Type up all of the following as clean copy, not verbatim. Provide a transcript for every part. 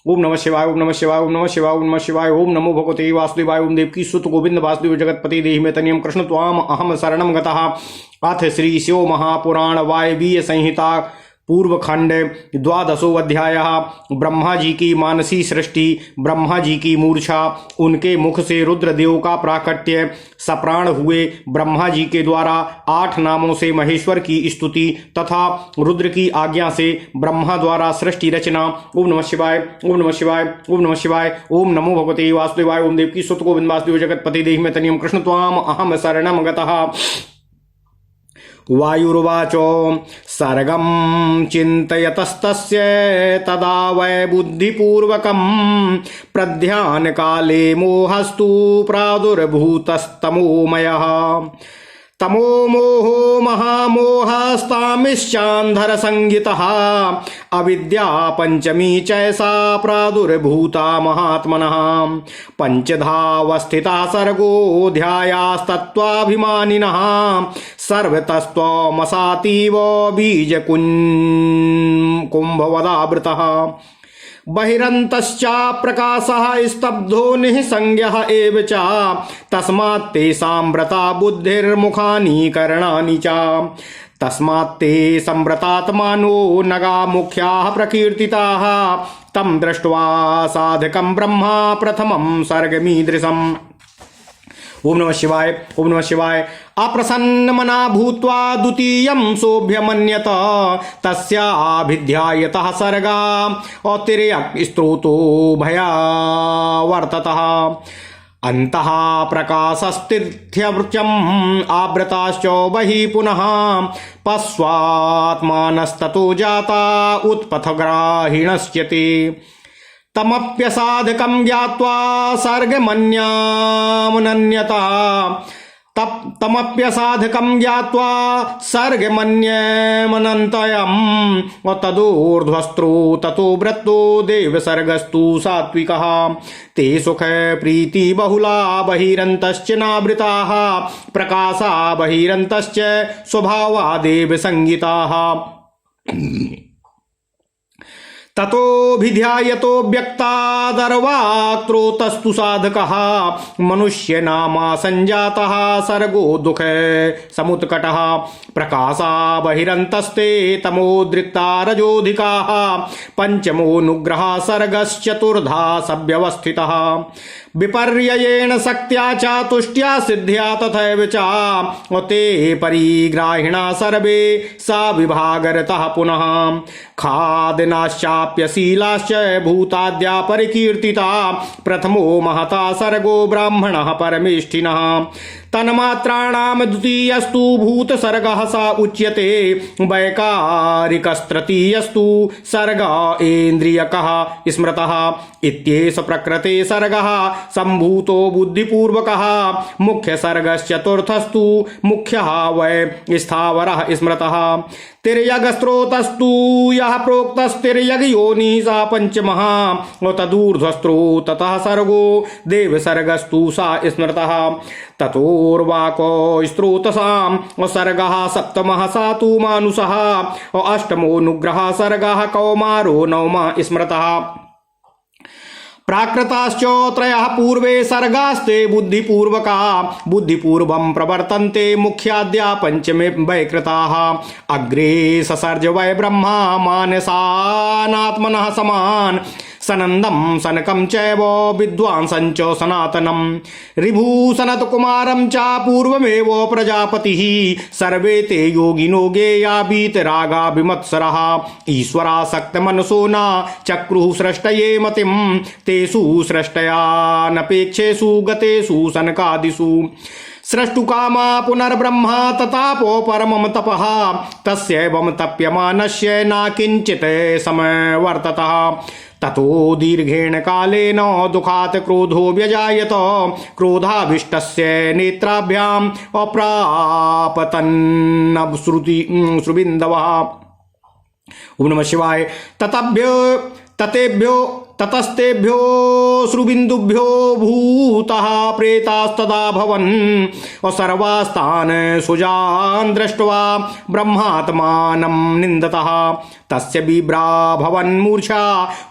ओम नमः शिवाय, ओम नमः शिवाय, ओम नमः शिवाय, ओम नमः शिवाय। ओम नमो भगवते वासुदेवाय। ओम देवकी सुत गोविंद वासुदेव जगतपति देहि मे तनियम कृष्ण त्वाम अहम शरणम गतः। अथ श्री शिव महापुराण वायवीय संहिता पूर्व खंड द्वादशो अध्याय। ब्रह्मा जी की मानसी सृष्टि, ब्रह्मा जी की मूर्छा, उनके मुख से रुद्रदेव का प्राकट्य, सप्राण हुए ब्रह्मा जी के द्वारा 8 नामों से महेश्वर की स्तुति तथा रुद्र की आज्ञा से ब्रह्मा द्वारा सृष्टि रचना। ओम नमः शिवाय, ओम नमः शिवाय, ओम नमः शिवाय। ओम नमो भगवते वासुदेवाय। ओम देवकी सुत गोविंद वासुदेव जगतपति देहि मे तनियम कृष्ण त्वाम अहम शरणम गतः। वायुर्वाचो सर्गं चिन्तयतस्तस्य तदा वै बुद्धिपूर्वकं प्रध्यान काले मोहस्तु प्रादुर्भूतस्तमोमयः। तमो मोहो महामोहस्तामिश्चान्धर संगितः अविद्या पंचमी चैसा प्रादुर्भूता महात्मनः। पंचधावस्थिता सर्गो ध्यायास्तत्त्वाभिमानिनः सर्वतस्त्वमसातीव बीजकुम्भवदावृतः। बहिरन्तश्च प्रकाशः स्तब्धो निःसंज्ञः एव च तस्मात् तेषां व्रता बुद्धिर्मुखानि करणानि च। तस्मात् ते संव्रतात्मानो नगा मुख्याः प्रकीर्तिताः तं दृष्ट्वा साधकं ब्रह्मा प्रथमं सर्गमीदृशम्। ओम नमः शिवाय, ओम नमः शिवाय। अप्रसन्नमना भूत्वा द्वितीयं सोऽभ्यमन्यत तस्याभिध्यायतः सर्गा अतिर्यक् स्त्रोतो भयावर्ततः। अन्तः प्रकाशस्तीर्थ्यवृत्यम् आवृताश्च बहिः पुनः पश्वात्मानस्ततो जाता उत्पथग्राहिणश्च ते। तमप्यसाधकं ज्ञात्वा सर्गमन्यामनन्यता तमप्यसाधकं ज्ञात्वा सर्गमन्यमनन्तयम् तदूर्ध्वस्त्रो ततो वृत्तो देवसर्गस्तु सात्विकः। ते सुख प्रीति बहुला बहिरन्तश्च नावृताः प्रकाशा बहिरन्तश्च स्वभावा देवसंगिताः। ततोऽभिध्यायतो व्यक्तादर्वाक्त्रोतस्तु साधकः मनुष्यनामा संजातः सर्गो दुःख समुत्कटः। प्रकाशा बहिरन्तस्ते तमोद्रिक्ता रजोधिकाः पंचमोऽनुग्रहः सर्गश्चतुर्धा सव्यवस्थितः। विपर्ययेण शक्त्या चातुष्ट्या सिद्ध्या तथैव च ते परिग्राहिणा सर्वे सा विभागरतः पुनः। खादनाश्चाप्यशीलाश्च भूताद्या परिकीर्तिता प्रथमो महता सर्गो ब्राह्मणः परमेष्ठिनः। तन्मात्राणां द्वितीयस्तु भूतसर्गः स उच्यते वैकारिकस्तृतीयस्तु सर्ग ऐन्द्रियकः स्मृतः। इत्येष प्रकृते सर्गः सम्भूतो बुद्धिपूर्वकः। मुख्यसर्गश्चतुर्थस्तु मुख्यः वै स्थावरः स्मृतः। तिर्यगस्त्रोतस्तु यः प्रोक्तस्तिर्यगयोनिः सा पंचमः तदूर्ध्वस्त्रो ततः सर्गो देवसर्गस्तु सा स्मृतः। ततोर्वाको स्त्रोतसां सर्गः सप्तमः सा तु मानुषः अष्टमोऽनुग्रहः सर्गः कौमारो नवमः स्मृतः। प्राकृताश्च त्रयः पूर्वे सर्गास्ते बुद्धिपूर्वका बुद्धिपूर्वं प्रवर्तन्ते मुख्याद्या पंचमे वैकृताः। अग्रे ससर्ज वै ब्रह्मा मानसानात्मनः समान सनन्दं सनकं चैव विद्वांसं च सनातनं ऋभुसनत्कुमारं च पूर्वमेव प्रजापतिः। सर्वे ते योगिनो गेया वीतरागा विमत्सरः ईश्वरासक्तमनसो न चक्रुः सृष्टये मतिं तेषु सृष्टयानपेक्षेषु गतेषु सनकादिषु। सृष्टुकामा पुनर्ब्रह्मा ततापो परमं तपः तस्यैवं तप्यमानस्य न किञ्चित् समवर्ततः। ततो दीर्घेण कालेन दुःखात् क्रोधो व्यजायत क्रोधाभिष्टस्य नेत्राभ्याम् अप्रापतन्नश्रुबिन्दवः। ओम नमः शिवाय। ततेभ्यो ततस्तेभ्यो श्रुबिन्दुभ्यो भूतः प्रेतास्तदा भवन् सर्वास्तान् सुजान् दृष्ट्वा ब्रह्मात्मानं निन्दतः तस्य बिभ्रा भवन्मूर्छा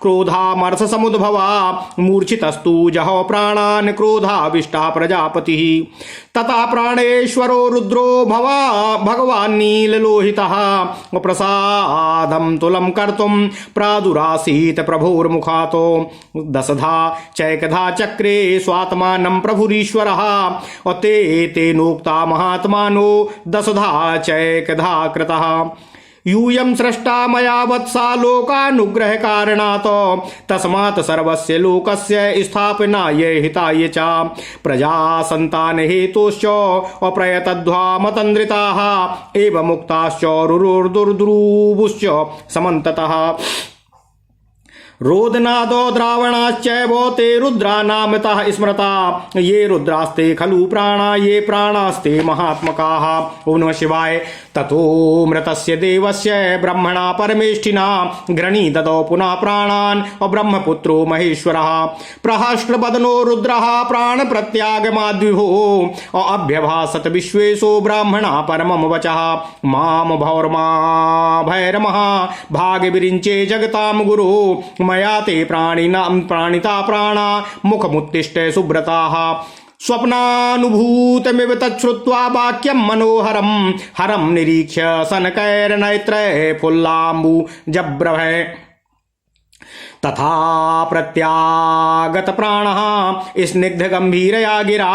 क्रोधामर्षसमुद्भवा मूर्छितस्तु जहौ प्राणान् क्रोधाविष्टः प्रजापतिः ततः प्राणेश्वरो रुद्रो भगवान् नीललोहितः प्रसादं तुलं कर्तुं प्रादुरासीत् प्रभोर्मुखातो दशधा चैकधा चक्रे स्वात्मानं प्रभुरीश्वरः तेनोक्ता महात्मानो दशधा चैकधा कृतः यूयं सृष्टा मया वत्सा लोकानुग्रह कारणात् तस्मात् सर्वस्य लोकस्य स्थापनाय हिताय च प्रजा संतान हेतुश्च अप्रयतध्वामतन्द्रिताः एवं मुक्ताश्च रुरुर्दुर्द्रुवुश्च समन्ततः रोदनादो द्रावणाश्चैव ते रुद्रा नामतः स्मृता ये रुद्रास्ते खलु प्राणा ये प्राणास्ते महात्मकाः। ओम नमः शिवाय। ततो मृतस्य देवस्य ब्रह्मणा परमेष्ठिना घृणी ददौ पुनः प्राणान् ब्रह्मपुत्रो महेश्वरः प्रहस्त्रवदनो रुद्रः प्राण प्रत्यागमाद्विभो अभ्यभासत विश्वेशो ब्राह्मणा परमं वचः माम भौर्मा भैरमः भाग विरिञ्चे जगतां गुरु मया ते प्राणिता प्राणा मुखमुत्तिष्ठ सुब्रताः स्वप्नानुभूतमिव तच्छ्रुत्वा वाक्यं मनोहरं हरं निरीक्ष्य सनकैर्नेत्रैः फुल्लाम्बुजब्रभै तथा प्रत्यागत प्राणः स्निग्ध गंभीरया गिरा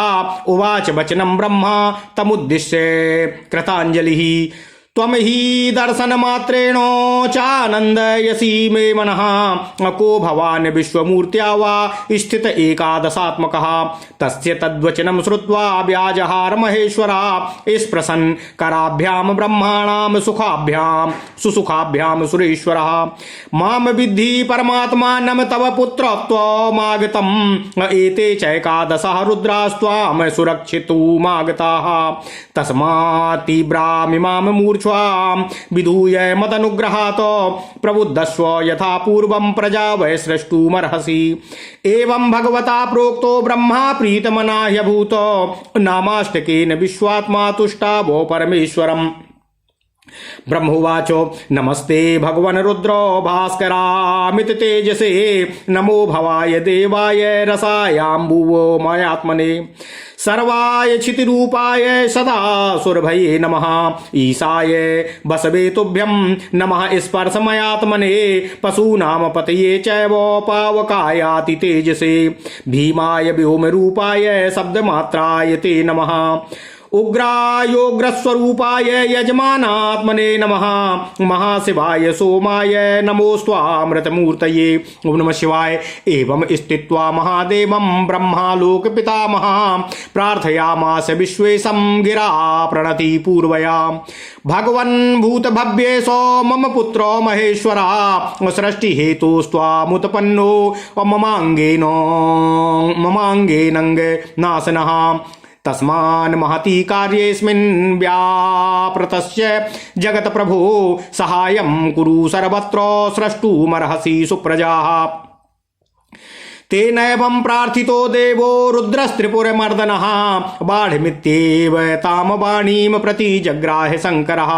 उवाच वचनं ब्रह्मा तमुद्दिश्य कृताञ्जलिः त्वं हि दर्शनमात्रेण चानन्दयसि मे मनः को भवान् विश्वमूर्त्या वा स्थित एकादशात्मकः तस्य तद्वचनं श्रुत्वा व्याजहार महेश्वरः स्पृशन् कराभ्यां ब्रह्माणां सुखाभ्यां सुसुखाभ्यां सुरेश्वरः मां विद्धि परमात्मानं तव पुत्रत्वमागतम् एते चैकादशः रुद्रास्त्वां सुरक्षितुमागताः तस्मात् तीव्रामिमां मूर्च्छा विधूय मदनुग्रहात् प्रबुद्धस्व यथा पूर्वं प्रजा वै सृष्टुमर्हसि एवं भगवता प्रोक्तो ब्रह्मा प्रीतमना ह्यभूत नामाष्टकेन विश्वात्मा तुष्टावो परमेश्वरम् ब्रह्मोवाच नमस्ते भगवन् रुद्रो भास्करामित तेजसे नमो भवाय देवाय रसायाम्बुवो मयात्मने सर्वाय क्षितिरूपाय सदा सुरभये नमः ईशाय बसवे तुभ्यं नमः स्पर्शमयात्मने पशूनां पतये चैव पावकायाति तेजसे भीमाय व्योमरूपाय शब्दमात्राय ते नमः उग्रायोग्रस्वरूपाय यजमानात्मने नमः महाशिवाय सोमाय नमोस्त्वामृतमूर्तये। ओम नमः शिवाय। एवं स्थित्वा महादेवं ब्रह्मालोकपितामहः प्रार्थयामास विश्वेशं गिरा प्रणति पूर्वया भगवन् भूतभव्येशो मम पुत्रो महेश्वरः सृष्टि हेतुस्त्वामुत्पन्नो ममाङ्गेनङ्ग नाशनः तस्मान् महती कार्येऽस्मिन् व्यापृतस्य जगत प्रभो सहायं कुरु सर्वत्र स्रष्टुमर्हसि सुप्रजाः तेनैवं प्रार्थितो देवो रुद्रस्त्रिपुरमर्दनः बाढमित्येव तां वाणीं प्रति जग्राह शङ्करः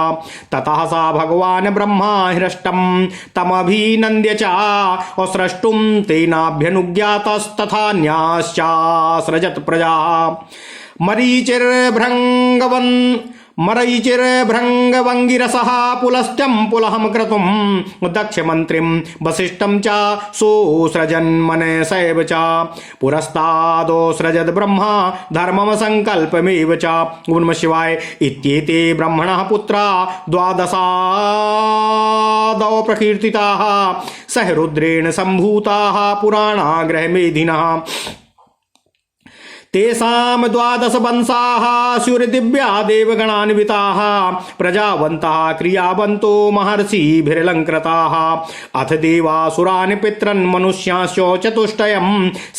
ततः सा भगवान् ब्रह्मा हृष्टं तमभिनन्द्य च अस्रष्टुं तेनाभ्यनुज्ञातस्तथान्याश्चासृजत् प्रजाः मरीचिर्भृङ्गवङ्गिरसः पुलस्त्यं पुलहं क्रतुं दक्षमन्त्रिं वसिष्ठं च सोऽसृजन्मनसैव च पुरस्तादोऽसृजद् ब्रह्मा धर्मं सङ्कल्पमेव च। ओम नमः शिवाय। इत्येते ब्रह्मणः पुत्रा द्वादशादौ प्रकीर्तिताः सह रुद्रेण सम्भूताः पुराणाग्रहमेधिनः तेषां द्वादश वंशाः स्युर्दिव्या देवगणान्विताः प्रजावन्तः क्रियावन्तो महर्षिभिरलङ्कृताः अथ देवासुरान् पितॄन् मनुष्याश्च चतुष्टयं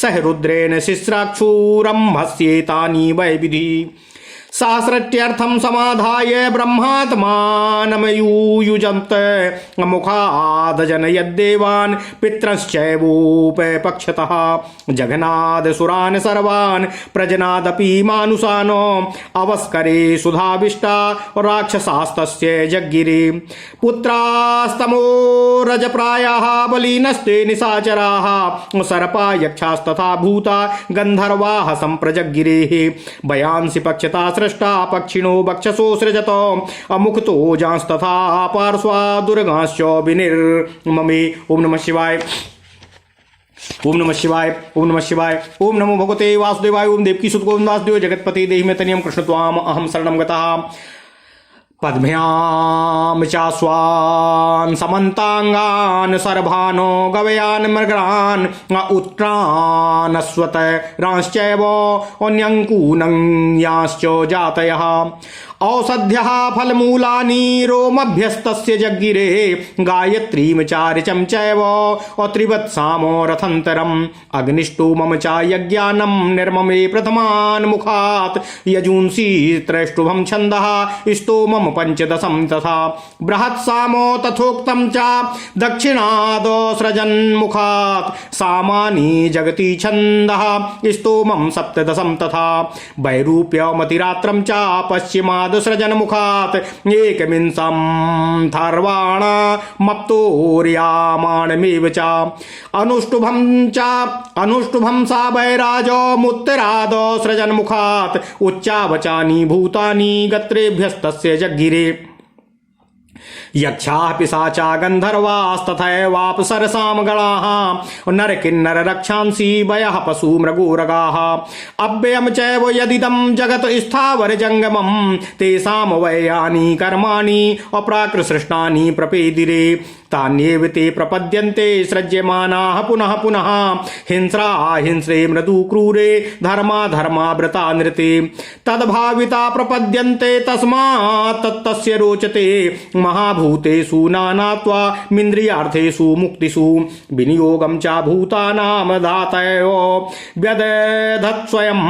सह रुद्रेण शिश्राक्षूरं भस्येतानि वै विधि सहस्रत्यर्थं समाधाय ब्रह्मात्मानमयुयुजन्त मुखाद जनयद्देवान् पितरश्चैवोपपक्षतः जघनाद सुरान् सर्वान् प्रजनादपि मानुषानो अवस्करे सुधाविष्टा राक्षसास्तस्य जग्गिरे पुत्रास्तमो रजप्रायाः बलिनस्ते निशाचराः सर्पा यक्षास्तथा भूता गन्धर्वाः संप्रजग्गिरेः भयांसि पक्षता सृष्टा पक्षिणो वक्षसो सृजतो अमुक्तो जांस्तथा पार्श्वा दुर्गांश्च विनिर्ममे। ओम नमः शिवाय, ओम नमः शिवाय, ओम नमः शिवाय। ओम नमो भगवते वासुदेवाय। ओम देवकी सुत गोविंद वासुदेव जगतपति देहि मे तनियम कृष्ण त्वाम अहम शरणं गतः। पद्भ्यां चास्वान् समन्तांगान् सर्भानो गवयान् मृगान् उत्त्रान् अश्वतरांश्चैव अन्यङ्कूनङ्याश्च जातयः औषध्यः फलमूलानि रोमभ्यस्तस्य जग्गिरे गायत्रीं चारिचं चैव त्रिवत्सामो रथन्तरम् अग्निष्टोमं च यज्ञानं निर्ममे प्रथमान् मुखात् यजूंसि त्रैष्टुभं छन्दः स्तोमं पंचदशं तथा बृहत्सामो तथोक्तं च दक्षिणाद सृजन्मुखात् सामानि जगति छन्दः स्तोमं सप्तदशं तथा वैरूप्यमतिरात्रं च पश्चिमाद सृजन मुखात् एकविंशं थार्वाण मप्तोर्यामाणमेव च अनुष्टुभं सा वैराजो मुत्तराद सृजन मुखात् उच्चावचानि भूतानि गत्रेभ्यस्तस्य जग्गिरे यक्षाः पिशाचा गन्धर्वास्तथैवाप्सरसां गणाः नरकिन्नर रक्षांसि वयः पशु मृगोरगाः अव्ययं चैव यदिदं जगत् स्थावर जङ्गमं तेषां वैयानि कर्माणि अप्राकृसृष्टानि प्रपेदिरे तान्येव ते प्रपद्यन्ते सृज्यमानाः पुनः पुनः हिंस्रा हिंस्रे मृदु क्रूरे धर्मा धर्माव्रता नृते तद्भाविता प्रपद्यन्ते तस्मात् तत्तस्य रोचते महाभूतेषु नानात्वामिन्द्रियार्थेषु मुक्तिषु विनियोगं च भूतानां धातयो व्यदधत् स्वयं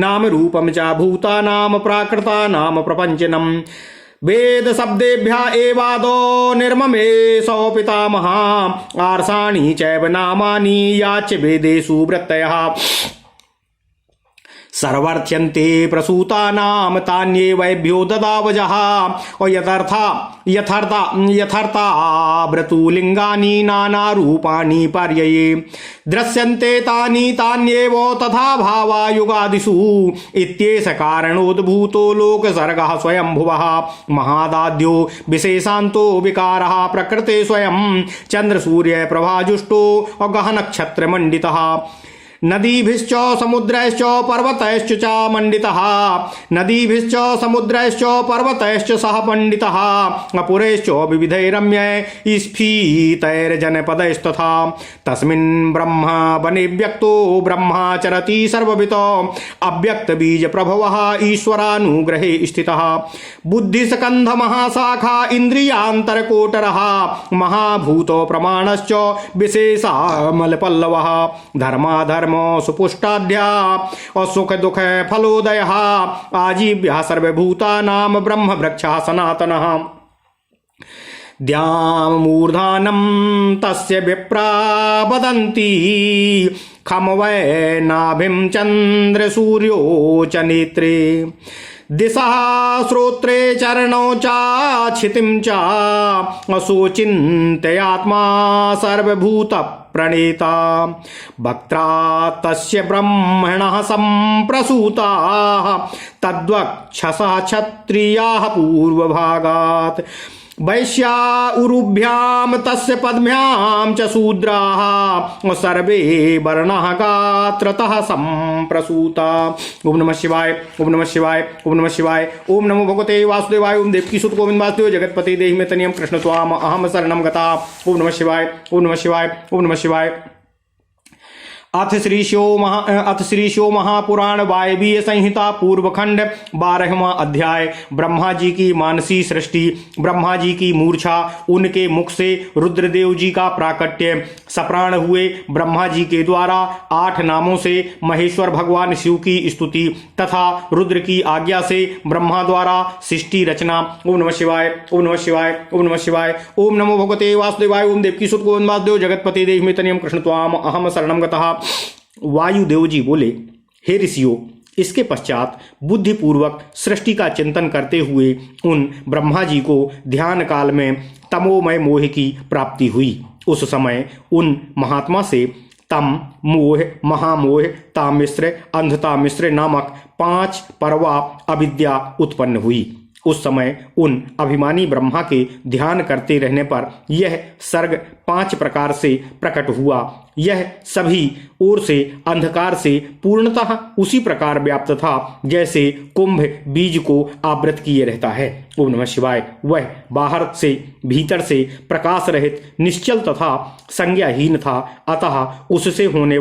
नाम रूपं च भूतानां प्राकृतानां प्रपञ्चनम् वेद शब्देभ्यः एवादो निर्ममे सौ पितामहा आर्षाणि चैव नामानि याच वेदेषु वृत्तयः सर्वर्थ्यन्ते प्रसूतानां तान्येवैभ्यो ददावजः यथार्था व्रतुलिङ्गानि नानारूपाणि पर्यये दृश्यन्ते तान्येव तथा भावा युगादिषु इत्येष कारणोद्भूतो लोकसर्गः स्वयंभुवः महादाद्यो विशेषान्तो विकारः प्रकृते स्वयं चन्द्रसूर्यप्रभाजुष्टो गहनक्षत्रमण्डितः नदीभिश्च समुद्रैश्च पर्वतैश्च च मण्डितः नदीभिश्च समुद्रैश्च पर्वतैश्च सह पण्डितः अपुरैश्च विविधैरम्यै स्फीतैर्जनपदैस्तथा तस्मिन् ब्रह्मा वने व्यक्तो ब्रह्मा चरति सर्ववितो अव्यक्तबीजप्रभवः ईश्वरानुग्रहे स्थितः बुद्धिस्कन्धमहाशाखा इन्द्रियान्तरकोटरः महाभूतो प्रमाणश्च विशेषामलपल्लवः धर्माधर्म सुपुष्टाढ्या सुख दुख फलोदयः आजीव्यः सर्वभूतानां ब्रह्म वृक्षः सनातनः द्यामूर्धानं तस्य विप्रा वदन्ति खम वै नाभिं चन्द्रसूर्यो च नेत्रे दिशः श्रोत्रे चरणौ चाच्छितिं च असोचिन्त्यात्मा सर्वभूत प्रणेता वक्त्रा तस्य ब्रह्मणः सम्प्रसूताः तद्वक्षसः क्षत्रियाः पूर्वभागात् वैश्या उरुभ्यां तस्य पद्भ्यां च शूद्राः सर्वे वर्णाः गात्रतः सम्प्रसूता। ओम नमः शिवाय, ओम नमः शिवाय, ओम नमः शिवाय। ओम नमो भगवते वासुदेवाय। ओम देवकी सुत गोविंद वासुदेव जगतपति देहि मे तनियम कृष्ण त्वाम अहम शरणं गता। ओम नमः शिवाय, ओम नमः शिवाय, ओम नमः शिवाय। अथ श्री शिव महापुराण वायवीय संहिता पूर्वखंड 12वां अध्याय। ब्रह्मा जी की मानसी सृष्टि। ब्रह्मा जी की मूर्छा, उनके मुख से रुद्रदेव जी का प्राकट्य। सप्राण हुए ब्रह्मा जी के द्वारा 8 नामों से महेश्वर भगवान शिव की स्तुति तथा रुद्र की आज्ञा से ब्रह्मा द्वारा सृष्टि रचना। ओम नमः शिवाय, ओम नमः शिवाय, ओम नमः शिवाय। ओम नमो भगवते वासुदेवाय। ओम देवकी सुत गोविंद वासुदेव जगतपति देहि में तनियम कृष्ण त्वाम अहम शरणम गतः। वायुदेव जी बोले, हे ऋषियों, इसके पश्चात बुद्धिपूर्वक सृष्टि का चिंतन करते हुए उन ब्रह्मा जी को ध्यान काल में तमोमय मोह की प्राप्ति हुई। उस समय उन महात्मा से तम, मोह, महामोह, तामिश्र, अंधता मिश्र नामक 5 परवा अविद्या उत्पन्न हुई। उस समय उन अभिमानी ब्रह्मा के ध्यान करते रहने पर यह सर्ग 5 प्रकार से प्रकट हुआ। यह सभी ओर से अंधकार से पूर्णतः उसी प्रकार व्याप्त था जैसे कुंभ बीज को आवृत किए रहता है। ओम नमः शिवाय। वह बाहर से भीतर से प्रकाश रहित, निश्चल तथा संज्ञाहीन था। अतः उससे होने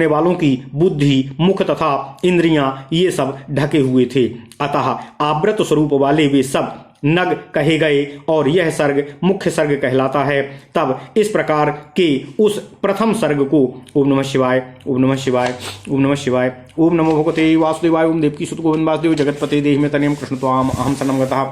वालों की बुद्धि, मुख तथा इंद्रियां ये सब ढके हुए थे। अतः आवृत स्वरूप वाले वे सब नग कहे गए और यह सर्ग मुख्य सर्ग कहलाता है। तब इस प्रकार के उस प्रथम सर्ग को ओम नमः शिवाय, ओम नमः शिवाय, ओम नमः शिवाय, ओम नमो भगवते वासुदेवाय। ओम देवकी सुत गोविंद वासुदेव जगतपते देहि में तनियम कृष्ण त्वाम अहम शरणम गतः।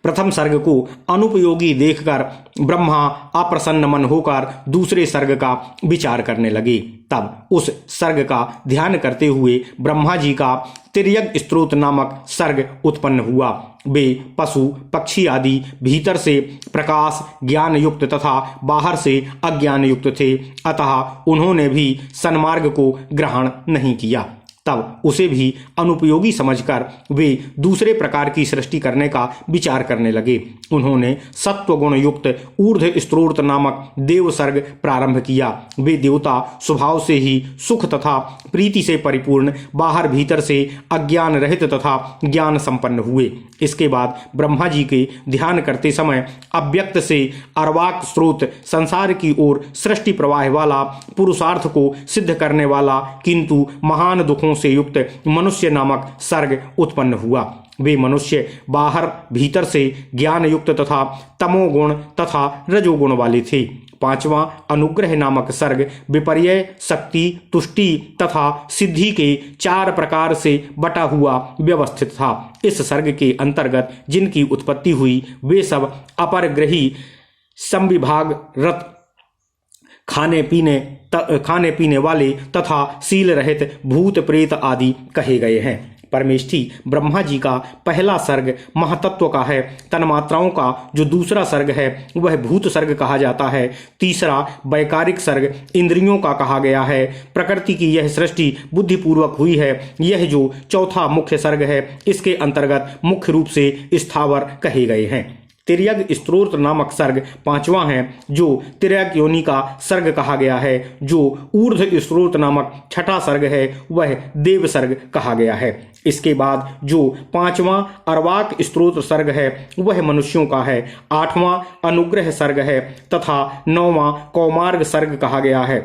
प्रथम सर्ग को अनुपयोगी देखकर ब्रह्मा अप्रसन्न मन होकर दूसरे सर्ग का विचार करने लगे। तब उस सर्ग का ध्यान करते हुए ब्रह्मा जी का तिर्यक स्त्रोत नामक सर्ग उत्पन्न हुआ। वे पशु पक्षी आदि भीतर से प्रकाश ज्ञान युक्त तथा बाहर से अज्ञान युक्त थे। अतः उन्होंने भी सन्मार्ग को ग्रहण नहीं किया। तब उसे भी अनुपयोगी समझकर वे दूसरे प्रकार की सृष्टि करने का विचार करने लगे। उन्होंने सत्व गुण युक्त ऊर्ध्व स्त्रोत नामक देव सर्ग प्रारंभ किया। वे देवता स्वभाव से ही सुख तथा प्रीति से परिपूर्ण, बाहर भीतर से अज्ञान रहित तथा ज्ञान संपन्न हुए। इसके बाद ब्रह्मा जी के ध्यान करते समय अव्यक्त से अर्वाक स्रोत संसार की ओर सृष्टि प्रवाह वाला, पुरुषार्थ को सिद्ध करने वाला किंतु महान दुखों से युक्त मनुष्य नामक सर्ग उत्पन्न हुआ। वे मनुष्य बाहर भीतर से ज्ञान युक्त तथा तमोगुण तथा रजोगुण वाले थे। 5वां अनुग्रह नामक सर्ग विपर्य, शक्ति, तुष्टि तथा सिद्धि के 4 प्रकार से बटा हुआ व्यवस्थित था। इस सर्ग के अंतर्गत जिनकी उत्पत्ति हुई वे सब अपरग्रही, संविभाग रत, खाने पीने वाले तथा शील रहित भूत प्रेत आदि कहे गए हैं। परमेष्ठी ब्रह्मा जी का पहला सर्ग महातत्व का है। तन्मात्राओं का जो दूसरा सर्ग है वह भूत सर्ग कहा जाता है। तीसरा वैकारिक सर्ग इंद्रियों का कहा गया है। प्रकृति की यह सृष्टि बुद्धिपूर्वक हुई है। यह जो चौथा मुख्य सर्ग है इसके अंतर्गत मुख्य रूप से स्थावर कहे गए हैं। तिर्यक स्त्रोत नामक सर्ग 5वां है जो तिर्यक योनि का सर्ग कहा गया है। जो ऊर्ध्व स्त्रोत नामक 6ठा सर्ग है वह देव सर्ग कहा गया है। इसके बाद जो 5वां अर्वाक स्त्रोत सर्ग है वह मनुष्यों का है। 8वां अनुग्रह सर्ग है तथा 9वां कौमार्ग सर्ग कहा गया है।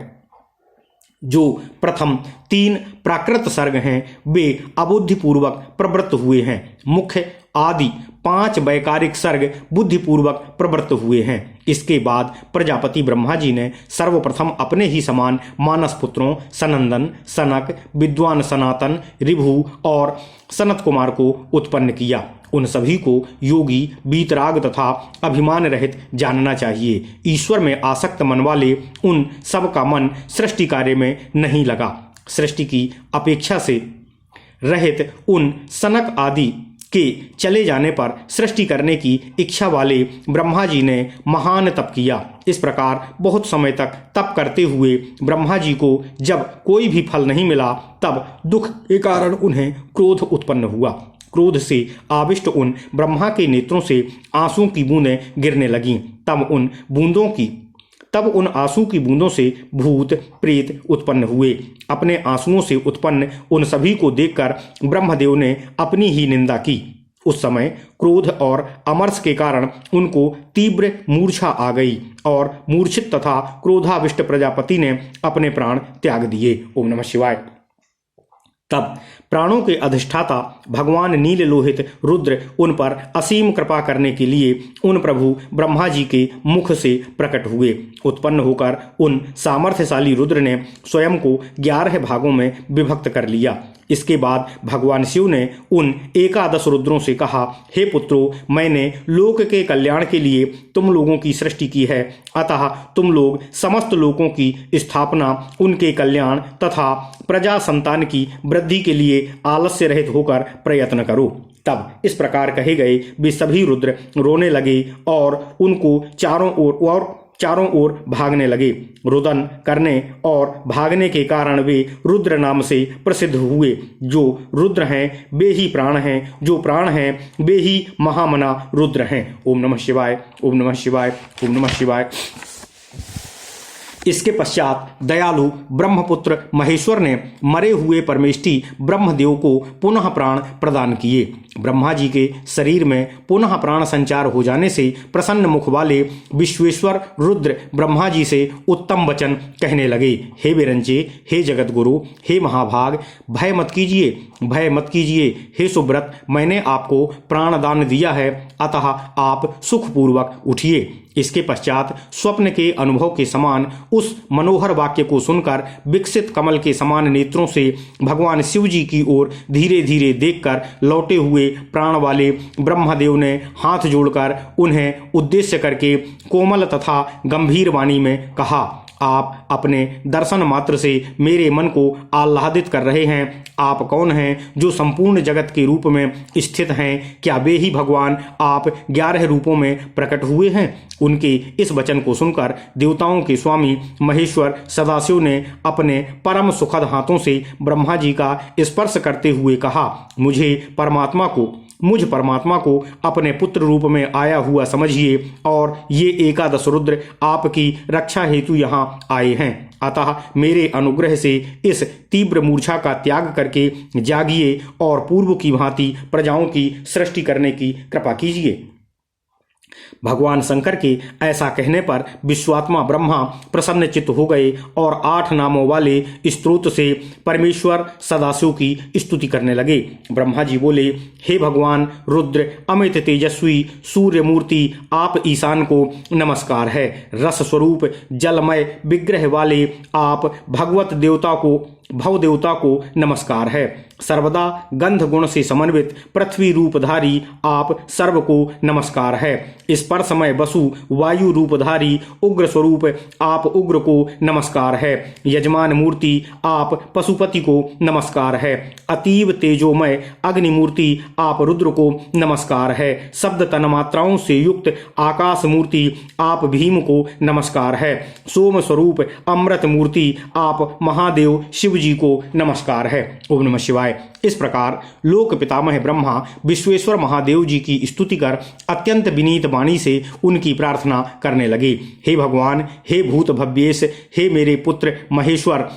जो प्रथम 3 प्राकृत सर्ग हैं वे अबुद्धिपूर्वक प्रवृत्त हुए हैं। मुख्य आदि 5 वैकारिक सर्ग बुद्धिपूर्वक प्रवृत्त हुए हैं। इसके बाद प्रजापति ब्रह्मा जी ने सर्वप्रथम अपने ही समान मानस पुत्रों सनंदन, सनक, विद्वान सनातन, ऋभु और सनत कुमार को उत्पन्न किया। उन सभी को योगी, वीतराग तथा अभिमान रहित जानना चाहिए। ईश्वर में आसक्त मन वाले उन सब का मन सृष्टि कार्य में नहीं लगा। सृष्टि की अपेक्षा से रहित उन सनक आदि के चले जाने पर सृष्टि करने की इच्छा वाले ब्रह्मा जी ने महान तप किया। इस प्रकार बहुत समय तक तप करते हुए ब्रह्मा जी को जब कोई भी फल नहीं मिला तब दुख के कारण उन्हें क्रोध उत्पन्न हुआ। क्रोध से आविष्ट उन ब्रह्मा के नेत्रों से आंसुओं की बूंदें गिरने लगीं। तब उन आंसू की बूंदों से भूत प्रेत उत्पन्न हुए। अपने आंसुओं से उत्पन्न उन सभी को देखकर ब्रह्मदेव ने अपनी ही निंदा की। उस समय क्रोध और अमर्ष के कारण उनको तीव्र मूर्छा आ गई और मूर्छित तथा क्रोधाविष्ट प्रजापति ने अपने प्राण त्याग दिए। ओम नमः शिवाय। तब प्राणों के अधिष्ठाता भगवान नील लोहित रुद्र उन पर असीम कृपा करने के लिए उन प्रभु ब्रह्मा जी के मुख से प्रकट हुए। उत्पन्न होकर उन सामर्थ्यशाली रुद्र ने स्वयं को 11 भागों में विभक्त कर लिया। इसके बाद भगवान शिव ने उन 11 रुद्रों से कहा, हे पुत्रों, मैंने लोक के कल्याण के लिए तुम लोगों की सृष्टि की है, अतः तुम लोग समस्त लोकों की स्थापना, उनके कल्याण तथा प्रजा संतान की वृद्धि के लिए आलस्य रहित होकर प्रयत्न करो। तब इस प्रकार कहे गए वे सभी रुद्र रोने लगे और उनको चारों ओर भागने लगे। रुदन करने और भागने के कारण वे रुद्र नाम से प्रसिद्ध हुए। जो रुद्र हैं वे ही प्राण हैं, जो प्राण हैं वे ही महामना रुद्र हैं। ओम नमः शिवाय, ओम नमः शिवाय, ओम नमः शिवाय। इसके पश्चात दयालु ब्रह्मपुत्र महेश्वर ने मरे हुए परमेष्ठी ब्रह्मदेव को पुनः प्राण प्रदान किए। ब्रह्मा जी के शरीर में पुनः प्राण संचार हो जाने से प्रसन्न मुख वाले विश्वेश्वर रुद्र ब्रह्मा जी से उत्तम वचन कहने लगे। हे विरंचे, हे जगत गुरु, हे महाभाग, भय मत कीजिए, भय मत कीजिए। हे सुब्रत, मैंने आपको प्राणदान दिया है, अतः आप सुखपूर्वक उठिए। इसके पश्चात स्वप्न के अनुभव के समान उस मनोहर वाक्य को सुनकर विकसित कमल के समान नेत्रों से भगवान शिव जी की ओर धीरे धीरे देखकर लौटे हुए प्राण वाले ब्रह्मदेव ने हाथ जोड़कर उन्हें उद्देश्य करके कोमल तथा गंभीर वाणी में कहा, आप अपने दर्शन मात्र से मेरे मन को आह्लादित कर रहे हैं। आप कौन हैं जो संपूर्ण जगत के रूप में स्थित हैं? क्या वे ही भगवान आप 11 रूपों में प्रकट हुए हैं? उनके इस वचन को सुनकर देवताओं के स्वामी महेश्वर सदाशिव ने अपने परम सुखद हाथों से ब्रह्मा जी का स्पर्श करते हुए कहा, मुझ परमात्मा को अपने पुत्र रूप में आया हुआ समझिए और ये 11 रुद्र आपकी रक्षा हेतु यहाँ आए हैं। अतः मेरे अनुग्रह से इस तीव्र मूर्छा का त्याग करके जागिए और पूर्व की भांति प्रजाओं की सृष्टि करने की कृपा कीजिए। भगवान शंकर के ऐसा कहने पर विश्वात्मा ब्रह्मा प्रसन्न चित्त हो गए और 8 नामों वाले स्तोत्र से परमेश्वर सदाशिव की स्तुति करने लगे। ब्रह्मा जी बोले, हे भगवान रुद्र, अमित तेजस्वी सूर्य मूर्ति, आप ईशान को नमस्कार है। रस स्वरूप जलमय विग्रह वाले आप भगवत देवता को भव देवता को नमस्कार है। सर्वदा गंध गुण से समन्वित पृथ्वी रूपधारी आप सर्व को नमस्कार है। स्पर्शमय वसु वायु रूपधारी उग्र स्वरूप आप उग्र को नमस्कार है। यजमान मूर्ति आप पशुपति को नमस्कार है। अतीव तेजोमय अग्नि मूर्ति आप रुद्र को नमस्कार है। शब्द तन्मात्राओं से युक्त आकाश मूर्ति आप भीम को नमस्कार है। सोम स्वरूप अमृत मूर्ति आप महादेव शिव जी को नमस्कार है। ओम नमः शिवाय। इस प्रकार लोक पितामह ब्रह्मा विश्वेश्वर महादेव जी की स्तुति कर अत्यंत विनीत वाणी से उनकी प्रार्थना करने लगे। हे भगवान, हे भूत भव्येश, हे मेरे पुत्र महेश्वर,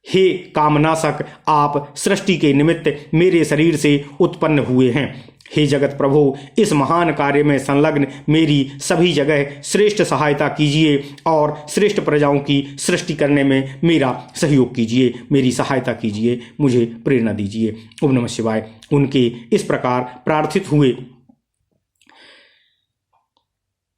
हे कामनाशक, आप सृष्टि के निमित्त मेरे शरीर से उत्पन्न हुए हैं। हे जगत प्रभु, इस महान कार्य में संलग्न मेरी सभी जगह श्रेष्ठ सहायता कीजिए और श्रेष्ठ प्रजाओं की सृष्टि करने में मेरा सहयोग कीजिए, मेरी सहायता कीजिए, मुझे प्रेरणा दीजिए। ओम नमः शिवाय। उनके इस प्रकार प्रार्थित हुए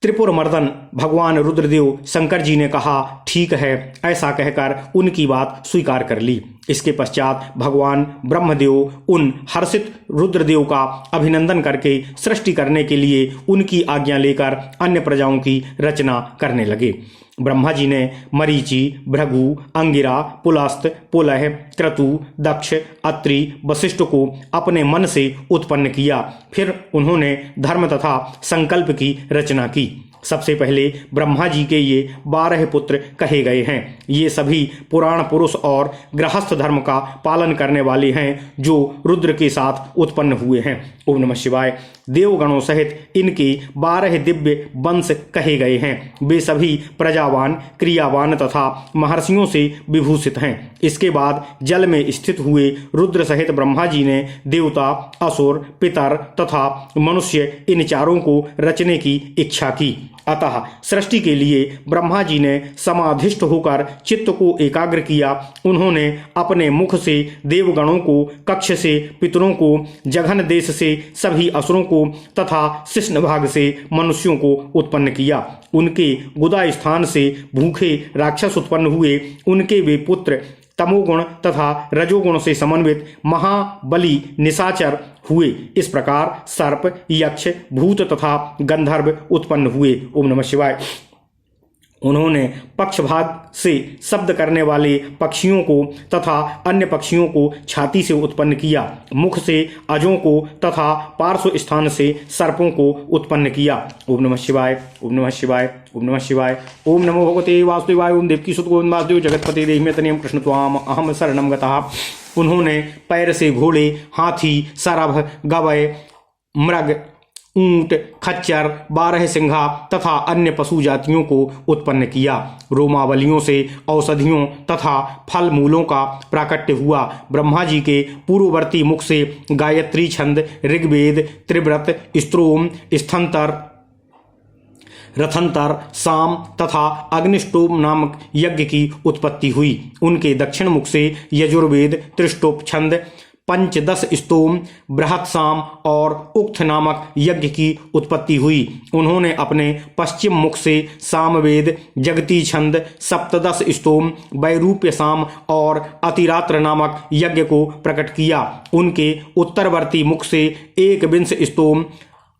त्रिपुर मर्दन भगवान रुद्रदेव शंकर जी ने कहा, ठीक है, ऐसा कहकर उनकी बात स्वीकार कर ली। इसके पश्चात भगवान ब्रह्मदेव उन हर्षित रुद्रदेव का अभिनंदन करके सृष्टि करने के लिए उनकी आज्ञा लेकर अन्य प्रजाओं की रचना करने लगे। ब्रह्मा जी ने मरीचि, भृगु, अंगिरा, पुलस्त, पुलह, क्रतु, दक्ष, अत्रि, वशिष्ठ को अपने मन से उत्पन्न किया। फिर उन्होंने धर्म तथा संकल्प की रचना की। सबसे पहले ब्रह्मा जी के ये 12 पुत्र कहे गए हैं। ये सभी पुराण पुरुष और गृहस्थ धर्म का पालन करने वाले हैं जो रुद्र के साथ उत्पन्न हुए हैं। ओम नमः शिवाय। देवगणों सहित इनके 12 दिव्य वंश कहे गए हैं। वे सभी प्रजावान, क्रियावान तथा महर्षियों से विभूषित हैं। इसके बाद जल में स्थित हुए रुद्र सहित ब्रह्मा जी ने देवता, असुर, पितर तथा मनुष्य इन चारों को रचने की इच्छा की। अतः सृष्टि के लिए ब्रह्मा जी ने समाधिष्ठ होकर चित्त को एकाग्र किया। उन्होंने अपने मुख से देवगणों को, कक्ष से पितरों को, जघन देश से सभी असुरों को तथा शिश्न भाग से मनुष्यों को उत्पन्न किया। उनके गुदा स्थान से भूखे राक्षस उत्पन्न हुए। उनके वे पुत्र तमोगुण तथा रजोगुण से समन्वित महाबली निशाचर हुए। इस प्रकार सर्प, यक्ष, भूत तथा गंधर्व उत्पन्न हुए। ओम नमः शिवाय। उन्होंने पक्ष भाग से शब्द करने वाले पक्षियों को तथा अन्य पक्षियों को छाती से उत्पन्न किया। मुख से अजों को तथा पार्श्व स्थान से सर्पों को उत्पन्न किया। ओम नमः शिवाय। ओम नमः शिवाय। ओम नमः शिवाय। ओम नमो भगवते वासुदेवाय। ओम देवकी सुत गोविंद वासुदेव जगतपति देहि तनियम कृष्ण त्वाम अहम शरणम गतः। उन्होंने पैर से घोड़े, हाथी, सरभ, गवय, मृग, ऊंट, खच्चर, 12 सिंघा तथा अन्य पशु जातियों को उत्पन्न किया। रोमावलियों से औषधियों तथा फल मूलों का प्राकट्य हुआ। ब्रह्मा जी के पूर्ववर्ती मुख से गायत्री छंद, ऋग्वेद, त्रिव्रत, स्त्रोम, स्थंतर, रथंतर, साम तथा अग्निष्टोम नामक यज्ञ की उत्पत्ति हुई। उनके दक्षिण मुख से यजुर्वेद, त्रिष्टोप छंद, पंचदश स्तोम, बृहत साम और उक्त नामक यज्ञ की उत्पत्ति हुई। उन्होंने अपने पश्चिम मुख से सामवेद, जगती छंद, सप्तदश स्तोम, वैरूप्य साम और अतिरात्र नामक यज्ञ को प्रकट किया। उनके उत्तरवर्ती मुख से 21 स्तोम,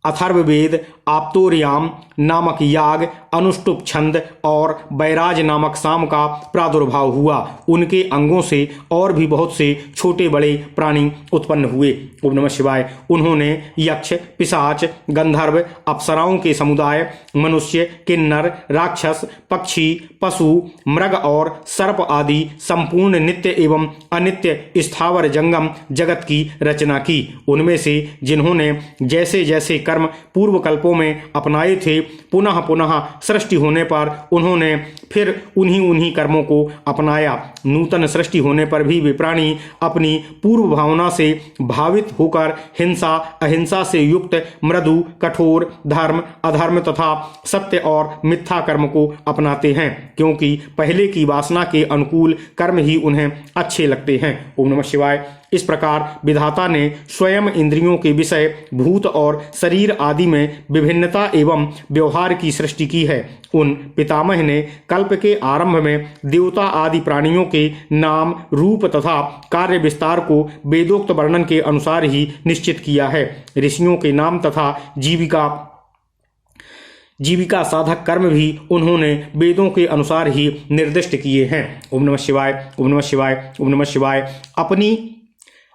अथर्ववेद, आप्तोर्याम नामक याग, अनुष्टुप छंद और बैराज नामक साम का प्रादुर्भाव हुआ। उनके अंगों से और भी बहुत से छोटे बड़े प्राणी उत्पन्न हुए। ओम नमः शिवाय। उन्होंने यक्ष, पिशाच, गंधर्व, अप्सराओं के समुदाय, मनुष्य, किन्नर, राक्षस, पक्षी, पशु, मृग और सर्प आदि संपूर्ण नित्य एवं अनित्य स्थावर जंगम जगत की रचना की। उनमें से जिन्होंने जैसे जैसे कर्म पूर्व कल्पों में अपनाए थे, पुनः पुनः सृष्टि होने पर उन्होंने फिर उन्हीं कर्मों को अपनाया। नूतन सृष्टि होने पर भी वे प्राणी अपनी पूर्व भावना से भावित होकर हिंसा, अहिंसा से युक्त मृदु, कठोर, धर्म, अधर्म तथा सत्य और मिथ्या कर्म को अपनाते हैं, क्योंकि पहले की वासना के अनुकूल कर्म ही उन्हें अच्छे लगते हैं। ओम नमः शिवाय। इस प्रकार विधाता ने स्वयं इंद्रियों के विषय, भूत और शरीर आदि में विभिन्नता एवं व्यवहार की सृष्टि की है। उन पितामह ने कल्प के आरंभ में देवता आदि प्राणियों के नाम, रूप तथा कार्य विस्तार को वेदोक्त वर्णन के अनुसार ही निश्चित किया है। ऋषियों के नाम तथा जीविका साधक कर्म भी उन्होंने वेदों के अनुसार ही निर्दिष्ट किए हैं। ओम नमः शिवाय। ओम नमः शिवाय। ओम नमः शिवाय। अपनी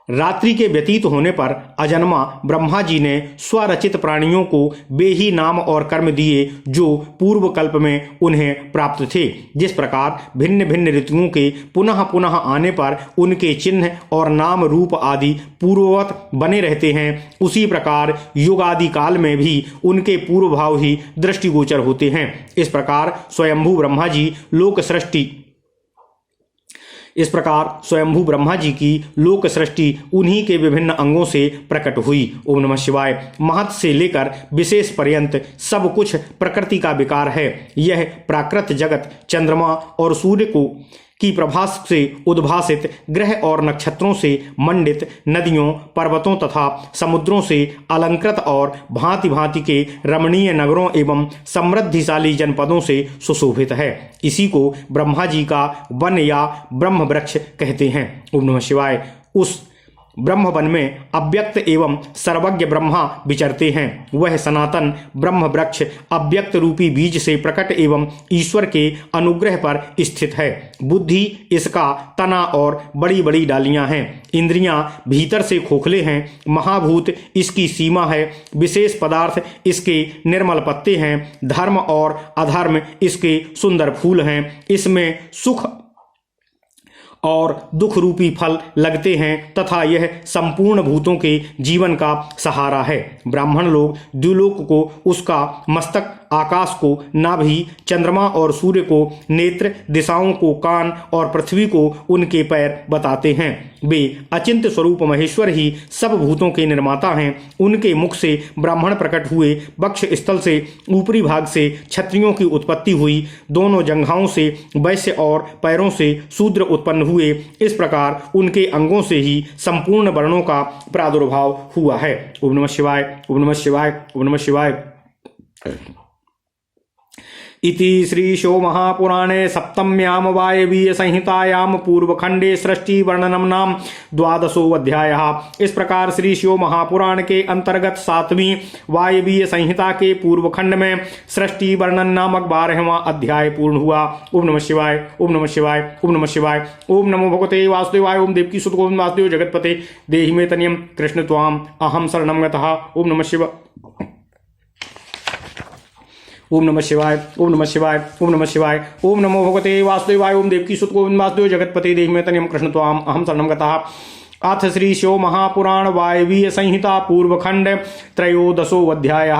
रात्रि के व्यतीत होने पर अजन्मा ब्रह्मा जी ने स्वरचित प्राणियों को वे ही नाम और कर्म दिए जो पूर्व कल्प में उन्हें प्राप्त थे। जिस प्रकार भिन्न भिन्न ऋतुओं के पुनः पुनः आने पर उनके चिन्ह और नाम रूप आदि पूर्ववत बने रहते हैं, उसी प्रकार युग आदि काल में भी उनके पूर्व भाव ही दृष्टिगोचर होते हैं। इस प्रकार स्वयंभू ब्रह्मा जी की लोक सृष्टि उन्हीं के विभिन्न अंगों से प्रकट हुई। ओम नमः शिवाय। महत से लेकर विशेष पर्यंत सब कुछ प्रकृति का विकार है। यह प्राकृत जगत चंद्रमा और सूर्य की प्रभा से उद्भासित, ग्रह और नक्षत्रों से मंडित, नदियों, पर्वतों तथा समुद्रों से अलंकृत और भांति भांति के रमणीय नगरों एवं समृद्धिशाली जनपदों से सुशोभित है। इसी को ब्रह्मा जी का वन या ब्रह्म वृक्ष कहते हैं। ओम नमः शिवाय। उस ब्रह्मवन में अव्यक्त एवं सर्वज्ञ ब्रह्मा विचरते हैं। वह सनातन ब्रह्म वृक्ष अव्यक्त रूपी बीज से प्रकट एवं ईश्वर के अनुग्रह पर स्थित है। बुद्धि इसका तना और बड़ी बड़ी डालियां हैं। इंद्रियां भीतर से खोखले हैं। महाभूत इसकी सीमा है। विशेष पदार्थ इसके निर्मल पत्ते हैं। धर्म और अधर्म इसके सुंदर फूल हैं। इसमें सुख और दुख रूपी फल लगते हैं तथा यह संपूर्ण भूतों के जीवन का सहारा है। ब्राह्मण लोग द्युलोक को उसका मस्तक, आकाश को नाभि, चंद्रमा और सूर्य को नेत्र, दिशाओं को कान और पृथ्वी को उनके पैर बताते हैं। वे अचिंत्य स्वरूप महेश्वर ही सब भूतों के निर्माता हैं। उनके मुख से ब्राह्मण प्रकट हुए। वक्ष स्थल से ऊपरी भाग से क्षत्रियों की उत्पत्ति हुई। दोनों जंघाओं से वैश्य और पैरों से शूद्र उत्पन्न हुए। इस प्रकार उनके अंगों से ही संपूर्ण वर्णों का प्रादुर्भाव हुआ है। ओम नमः शिवाय, ओम नमः शिवाय, ओम नमः शिवाय। इति श्री शो महापुराणे सप्तम्याम वायवीय संहितायाम पूर्वखंडे सृष्टि वर्णनम नाम 12वां अध्याय। इस प्रकार श्री शिव महापुराण के अंतर्गत 7वीं वायवीय संहिता के पूर्वखंड में सृष्टि वर्णन नामक 12वां अध्याय पूर्ण हुआ। ओम नमः शिवाय, ओम नमः शिवाय, ओम नमः शिवाय। ओम नमो भगवते वासुदेवाय। ओम देवकी सुत गोविंद वासुदेव जगतपते देहि मे तनियम कृष्ण त्वाम अहम शरणम गतः। ओम नमः शिवाय, ओम नमः शिवाय, ओम नमः शिवाय, ओम नमः शिवाय। ओम नमो भगवते वासुदेवाय। ओम देवकी सुत गोविंद वासुदेव जगतपते देहि मे तनियम कृष्ण त्वाम अहम शरणम गतः। अथ श्री शिव महापुराण वायवीय संहिता पूर्वखंड 13वां अध्याय।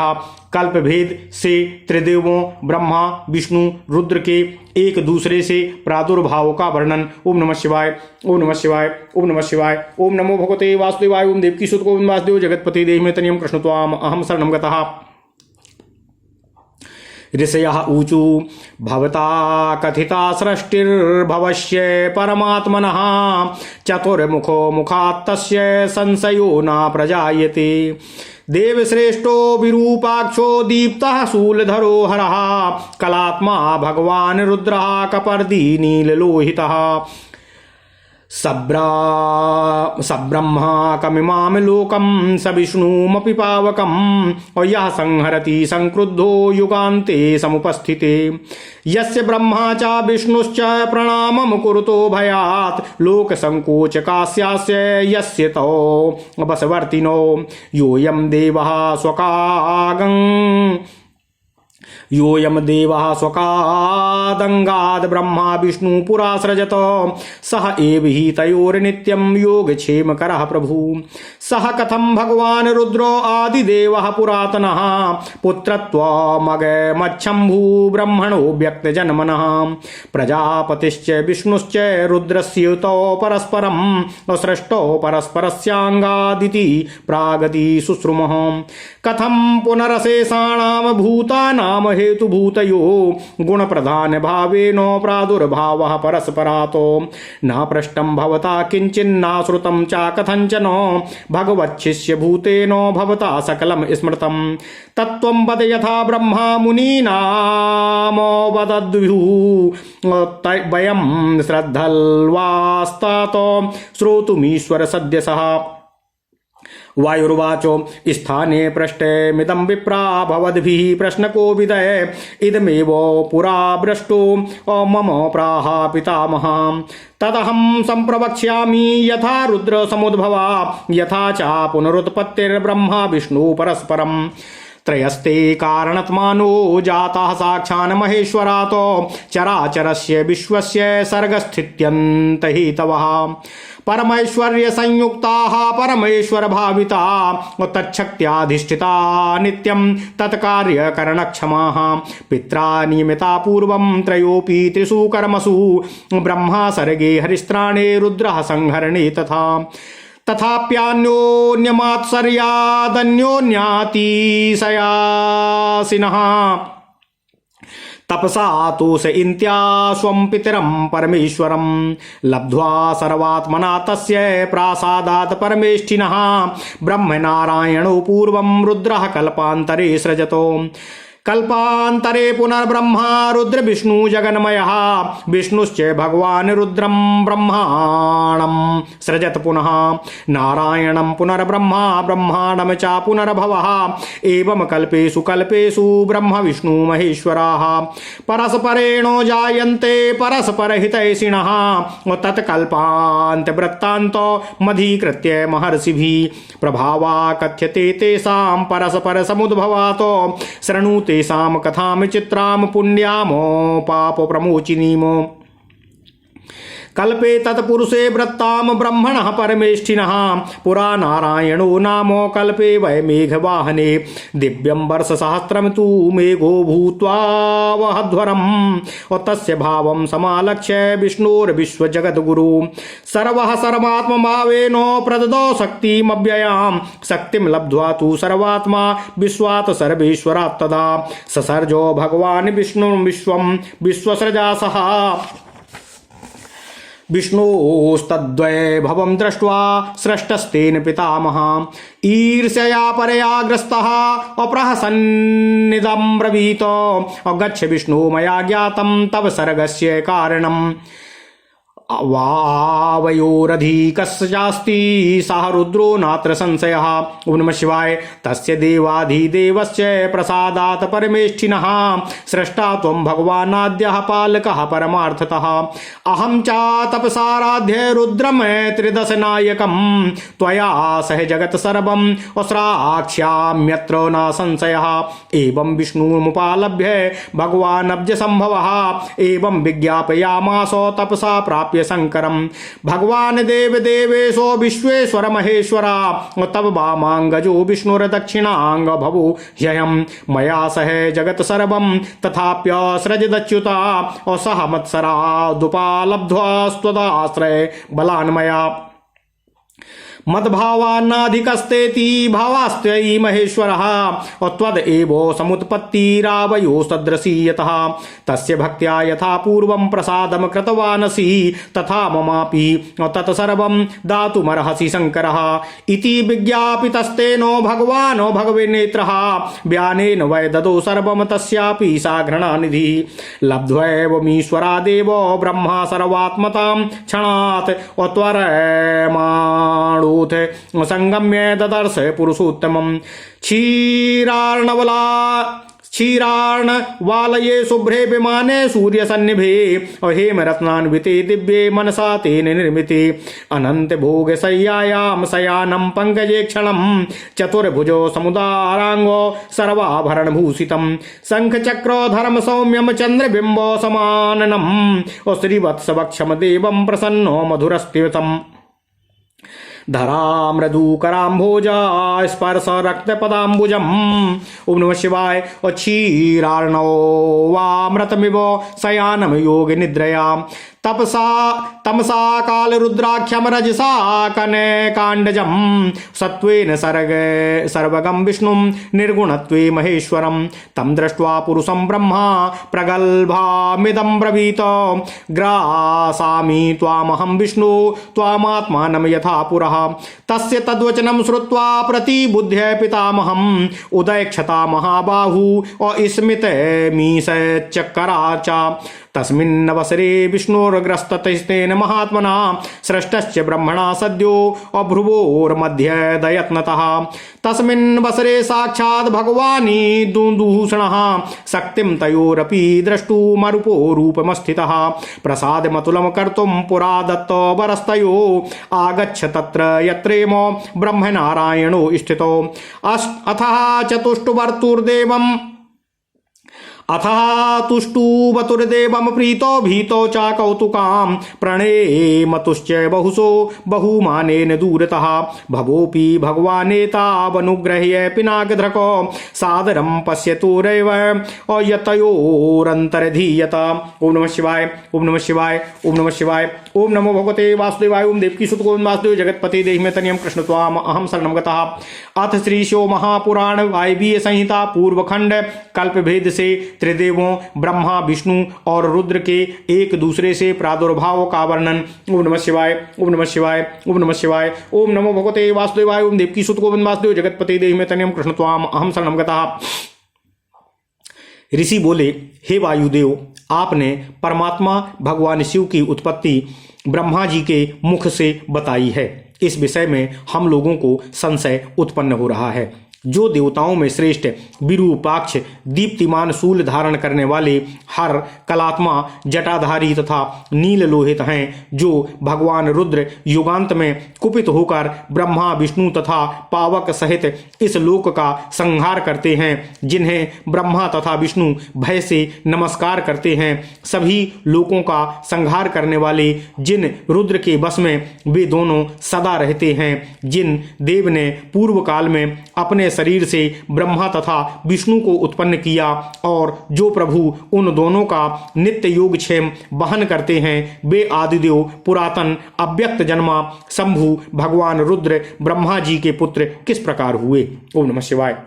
कल्प भेद से त्रिदेवों ब्रह्मा, विष्णु, रुद्र के एक दूसरे से प्रादुर्भाव का वर्णन। ओम नमः शिवाय, ओम नमः शिवाय, ओम नमः शिवाय। ओम नमो भगवते वासुदेवाय। ओम देवकी सुत गोविंद वासुदेव जगतपते देहि मे तनियम कृष्ण त्वाम अहम शरणम गतः। ऋषयः ऊचु भवता कथिता सृष्टिर्भवस्य परमात्मनः चतुर्मुखो मुखात् तस्य संशयो न प्रजायते। देवश्रेष्ठो विरूपाक्षो दीप्तः शूलधरो हरः कलात्मा भगवान् रुद्रः कपर्दी नीललोहितः। सब्रह्मा कमिमां लोकं सविष्णुमपि पावकं यः संहरति संक्रुद्धो युगान्ते समुपस्थिते। यस्य ब्रह्मा च विष्णुश्च प्रणामं कुरुतो भयात् लोकसंकोचकास्यास्य यस्य तौ वशवर्तिनो योऽयं देवः स्वकादंगाद ब्रह्मा विष्णु पुरा सृजत सह एव हि तयोर्नित्यं योगक्षेमकरः प्रभु। सह कथं भगवान् रुद्रो आदिदेवः पुरातनः पुत्रत्वमगमच्छम्भु ब्रह्मणो व्यक्तजन्मनः। प्रजापतिश्च विष्णुश्च रुद्रस्युतौ परस्परं सृष्टौ परस्परस्याङ्गादिति प्रागति शुश्रुमः। कथं पुनरशेषाणां भूतानां हेतुभूतयो गुण प्रधान भावेन प्रादुर्भावः परस्परातो न पृष्टं भवता किंचिन्न श्रुतं च कथंचन भगवच्छिष्य भूतेन भवता सकलं स्मृतं। तत्त्वं वद यथा ब्रह्मा मुनीनाम वदद्विहु वयं श्रद्धल्वास्तातो श्रोतुमीश्वर सद्यसः। वायुर्वाचो स्थाने पृष्ठमिदं विप्रा भवद्भिः प्रश्नको विदय इदमेव पुरा भ्रष्टो मम प्राह पितामहः। तदहं संप्रवक्ष्यामि यथा रुद्र समुद्भवा यथा च पुनरुत्पत्तिर्ब्रह्मा विष्णु परस्परम्। त्रयस्ते कारणत्मानो जाताः साक्षान् महेश्वरात् चराचरस्य विश्वस्य सर्गस्थित्यन्तहेतवः। परमैश्वर्य संयुक्ताः परमेश्वर भाविता तच्छक्त्याधिष्ठिता नित्यं तत्कार्यकरणक्षमाः। पित्रा नियमिता पूर्वं त्रयोऽपि त्रिषु कर्मसु ब्रह्मा सर्गे हरिस्त्राणे रुद्रः संहरणे तथा। तथाप्यान्योन्यमात्सर्यादन्योन्यातिशयासिनः तपसा तोष इंत्या स्वं पितरं परमेश्वरं लब्ध्वा सर्वात्मना तस्य प्रासादात् परमेष्ठिनः। ब्रह्मनारायणो पूर्वं रुद्रः कल्पान्तरे सृजतो। कल्पांतरे पुनर्ब्रह्मा रुद्र विष्णु जगन्मयः विष्णुश्च भगवान् रुद्रं ब्रह्माणं सृजत पुनः नारायणं पुनर्ब्रह्मा ब्रह्माणं च पुनर्भवः एवं कल्पेषु कल्पेषु ब्रह्म विष्णु महेश्वराः परस्परेणो जायन्ते परस्परहितैषिणः तत्कल्पान्त वृत्तान्तो मधीकृत्य महर्षिभिः प्रभावा कथ्यते तेषां परस्पर समुद्भवातो शृणु तेषां कथां चित्रां पुण्यामो पाप प्रमोचिनीमो कल्पे तत्पुरुषे वृत्तां ब्रह्मणः परमेष्ठिनः पुरा नारायणो नामो कल्पे वै मेघवाहने दिव्यं वर्षसहस्रं तु मेघो भूत्वा वहध्वरम् और तस्य भावं समालक्ष्य विष्णोर्विश्वजगद्गुरु सर्वः सर्वात्मभावेनो प्रददो शक्तिमव्ययां शक्तिं लब्ध्वा तु सर्वात्मा विश्वात् सर्वेश्वरात् तदा ससर्जो भगवान् विष्णुं विश्वं विश्वसृजासः विष्णोस्तद्वैभवं दृष्ट्वा सृष्टस्तेन पितामह ईर्ष्यया परया ग्रस्तः अप्रहसन्निदं ब्रवीत गच्छ विष्णु मया ज्ञातं तव सर्गस्य कारणम् वावयोरधिकस्यास्ति सः रुद्रो नात्र संशयः। ओम नमः शिवाय। तस्य देवाधिदेवस्य प्रसादात् परमेष्ठिनः सृष्टा त्वं भगवानाद्यः पालकः परमार्थतः अहं च तपसाराध्य रुद्रं त्रिदशनायकं त्वया सह जगत् सर्वं वस्राक्ष्याम्यत्र न संशयः। एवं विष्णुमुपालभ्य भगवान् अब्जसंभवः एवं विज्ञापयामास तपसा प्राप्य शंकरम भगवान देव देवेशो विश्वेश्वर महेश्वरा तब वामांगजो विष्णुर दक्षिणांग भवो ह्ययम् मया सह जगत सर्वं तथाप्यसृजदच्युता और सह मत्सरादुपालब्ध्वा स्वदाश्रय बलान्मया मद्भावान्नाधिकस्तेति भावास्त्वयि महेश्वरः और त्वद एवो समुत्पत्तिरावयो सदृशीयतः तस्य भक्त्या यथा पूर्वं प्रसादं कृतवानसि तथा ममापि तत्सर्वं दातुमर्हसि शंकरः इति विज्ञापितस्तेनो भगवानो भगवन्नेत्रः व्यानेन वै ददो सर्वं तस्यापि सा घृणानिधिः लब्ध्वैवमीश्वरादेव ब्रह्मा सर्वात्मतां क्षणात् त्वरमाणो संगम्य ददर्श पुरुषोत्तमं क्षीरार्णवालये शुभ्रे विमाने सूर्यसन्निभे हेमरत्नान्विते दिव्ये मनसा तेन निर्मिते अनंत भोग शय्यायां शयानं पंकजे क्षणं चतुर्भुजो समुदारांगो सर्वाभरणभूषितं शंखचक्रोधरं सौम्यं चंद्रबिंबो समाननं श्रीवत्सवक्षम देवं प्रसन्नो मधुरस्तितम् धरा मृदुकराम्भोजा स्पर्श रक्तपदाम्बुजम्। ओम नमः शिवाय। और क्षीरार्णो वामृतमिव शयानम योग निद्रया तमसा काल रुद्राख्यम रजसा कनकांडजम सत्वेन सर्वगम विष्णुं निर्गुणत्वे महेश्वरं तम दृष्ट्वा पुरुषं ब्रह्मा प्रगल्भामिदं ब्रवीत ग्रासामि त्वामहं विष्णु त्वामात्मानं यथा पुरः तस्य तद्वचनं श्रुत्वा प्रतिबुध्य पितामहम् उदयक्षता महाबाहु स्मितमीशचक्करा च तस्मिन्नवसरे विष्णुर्ग्रस्तस्तेन महात्मना सृष्टश्च ब्रह्मणा सद्यो अभ्रुवोर्मध्ये दयत्नतः तस्मिन्वसरे साक्षात् भगवानी दुन्दुभूषणः शक्तिं तयोरपि द्रष्टुमरूपो रूपमस्थितः प्रसादमतुलं कर्तुं पुरा दत्तो वरस्तयो आगच्छ तत्र यत्रेमो ब्रह्मनारायणो स्थितो अथः चतुष्टुवर्तुर्देवम् अथः तुष्टुवतुर्देवं प्रीतो भीतो च कौतुकां प्रणेमतुश्च बहुशो बहुमानेन दूरतः भवोऽपि भगवानेतावनुग्रह्य पिनाकधृको सादरं पश्यतुरेव यतयोरन्तर्धीयत। ओम नमः शिवाय। ओम नमः शिवाय। ओम नमः शिवाय। ओम नमो भगवते वासुदेवाय। ओम देवकी सुत गोविंद वासुदेव जगतपति देहि मे तनियं कृष्ण त्वाम अहम शरणं गतः। अथ श्री शिव महापुराण वायवीय संहिता पूर्वखंड कल्पभेद से त्रिदेवों ब्रह्मा विष्णु और रुद्र के एक दूसरे से प्रादुर्भाव का वर्णन। ओम नमः शिवाय। ओम नमः शिवाय। ओम नमः शिवाय। ओम नमो भगवते वासुदेवाय। ओम देवकी सुत गोविंद वासुदेव जगतपति देहि मे तनियं कृष्ण त्वाम अहम शरणं गतः। ऋषि बोले, हे वायुदेव, आपने परमात्मा भगवान शिव की उत्पत्ति ब्रह्मा जी के मुख से बताई है। इस विषय में हम लोगों को संशय उत्पन्न हो रहा है। जो देवताओं में श्रेष्ठ विरूपाक्ष दीप्तिमान शूल धारण करने वाले हर कलात्मा जटाधारी तथा नील लोहित हैं, जो भगवान रुद्र युगांत में कुपित होकर ब्रह्मा विष्णु तथा पावक सहित इस लोक का संहार करते हैं, जिन्हें ब्रह्मा तथा विष्णु भय से नमस्कार करते हैं, सभी लोकों का संहार करने वाले जिन रुद्र के बस में वे दोनों सदा रहते हैं, जिन देव ने पूर्व काल में अपने शरीर से ब्रह्मा तथा विष्णु को उत्पन्न किया और जो प्रभु उन दोनों का नित्य योगक्षेम वहन करते हैं, वे आदिदेव पुरातन अव्यक्त जन्मा शंभु भगवान रुद्र ब्रह्मा जी के पुत्र किस प्रकार हुए। ओम नमः शिवाय।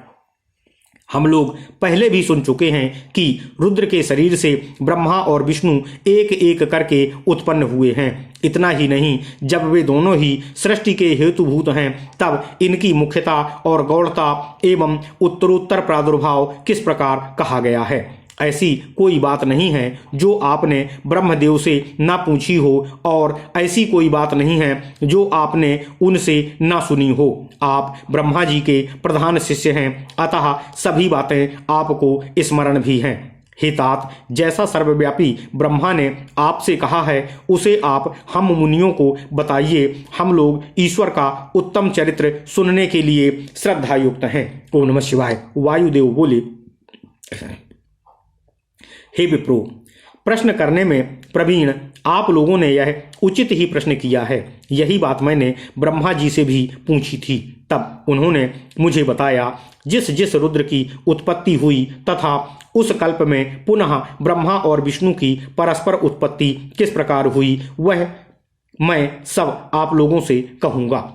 हम लोग पहले भी सुन चुके हैं कि रुद्र के शरीर से ब्रह्मा और विष्णु एक एक करके उत्पन्न हुए हैं। इतना ही नहीं, जब वे दोनों ही सृष्टि के हेतुभूत हैं, तब इनकी मुख्यता और गौड़ता एवं उत्तरोत्तर प्रादुर्भाव किस प्रकार कहा गया है। ऐसी कोई बात नहीं है जो आपने ब्रह्मदेव से ना पूछी हो, और ऐसी कोई बात नहीं है जो आपने उनसे ना सुनी हो। आप ब्रह्मा जी के प्रधान शिष्य हैं, अतः सभी बातें आपको स्मरण भी हैं। हे तात, जैसा सर्वव्यापी ब्रह्मा ने आपसे कहा है, उसे आप हम मुनियों को बताइए। हम लोग ईश्वर का उत्तम चरित्र सुनने के लिए श्रद्धायुक्त हैं। ओम नमः शिवाय। वायुदेव बोले, हे विप्रो, प्रश्न करने में प्रवीण आप लोगों ने यह उचित ही प्रश्न किया है। यही बात मैंने ब्रह्मा जी से भी पूछी थी। तब उन्होंने मुझे बताया, जिस जिस रुद्र की उत्पत्ति हुई तथा उस कल्प में पुनः ब्रह्मा और विष्णु की परस्पर उत्पत्ति किस प्रकार हुई, वह मैं सब आप लोगों से कहूँगा।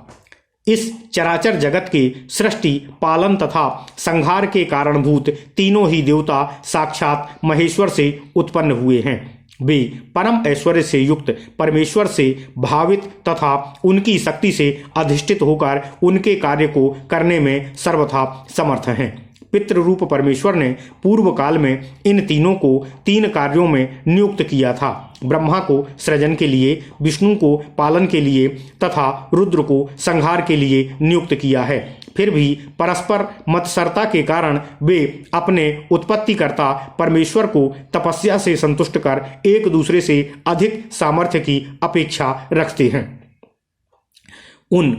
इस चराचर जगत के सृष्टि, पालन तथा संहार के कारणभूत तीनों ही देवता साक्षात महेश्वर से उत्पन्न हुए हैं। वे परम ऐश्वर्य से युक्त परमेश्वर से भावित तथा उनकी शक्ति से अधिष्ठित होकर उनके कार्य को करने में सर्वथा समर्थ हैं। पितृरूप परमेश्वर ने पूर्व काल में इन तीनों को तीन कार्यों में नियुक्त किया था। ब्रह्मा को सृजन के लिए, विष्णु को पालन के लिए तथा रुद्र को संहार के लिए नियुक्त किया है। फिर भी परस्पर मत्सरता के कारण वे अपने उत्पत्तिकर्ता परमेश्वर को तपस्या से संतुष्ट कर एक दूसरे से अधिक सामर्थ्य की अपेक्षा रखते हैं। उन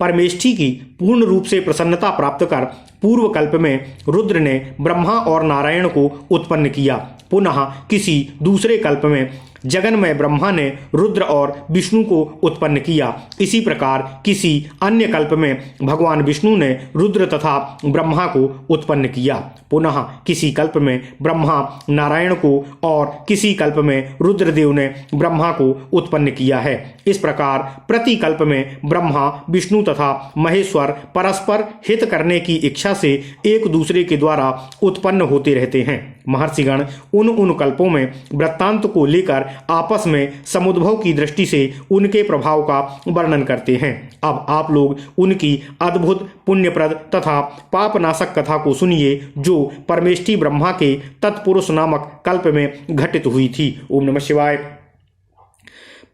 परमेष्ठी की पूर्ण रूप से प्रसन्नता प्राप्त कर पूर्व कल्प में रुद्र ने ब्रह्मा और नारायण को उत्पन्न किया। पुनः किसी दूसरे कल्प में जगन्मय ब्रह्मा ने रुद्र और विष्णु को उत्पन्न किया। इसी प्रकार किसी अन्य कल्प में भगवान विष्णु ने रुद्र तथा ब्रह्मा को उत्पन्न किया। पुनः किसी कल्प में ब्रह्मा नारायण को और किसी कल्प में रुद्रदेव ने ब्रह्मा को उत्पन्न किया है। इस प्रकार प्रति कल्प में ब्रह्मा, विष्णु तथा महेश्वर परस्पर हित करने की इच्छा से एक दूसरे के द्वारा उत्पन्न होते रहते हैं। महर्षिगण उन कल्पों में वृत्तांत को लेकर आपस में समुद्भव की दृष्टि से उनके प्रभाव का वर्णन करते हैं। अब आप लोग उनकी अद्भुत पुण्यप्रद तथा पापनाशक कथा को सुनिए, जो परमेष्ठी ब्रह्मा के तत्पुरुष नामक कल्प में घटित हुई थी। ओम नमः शिवाय।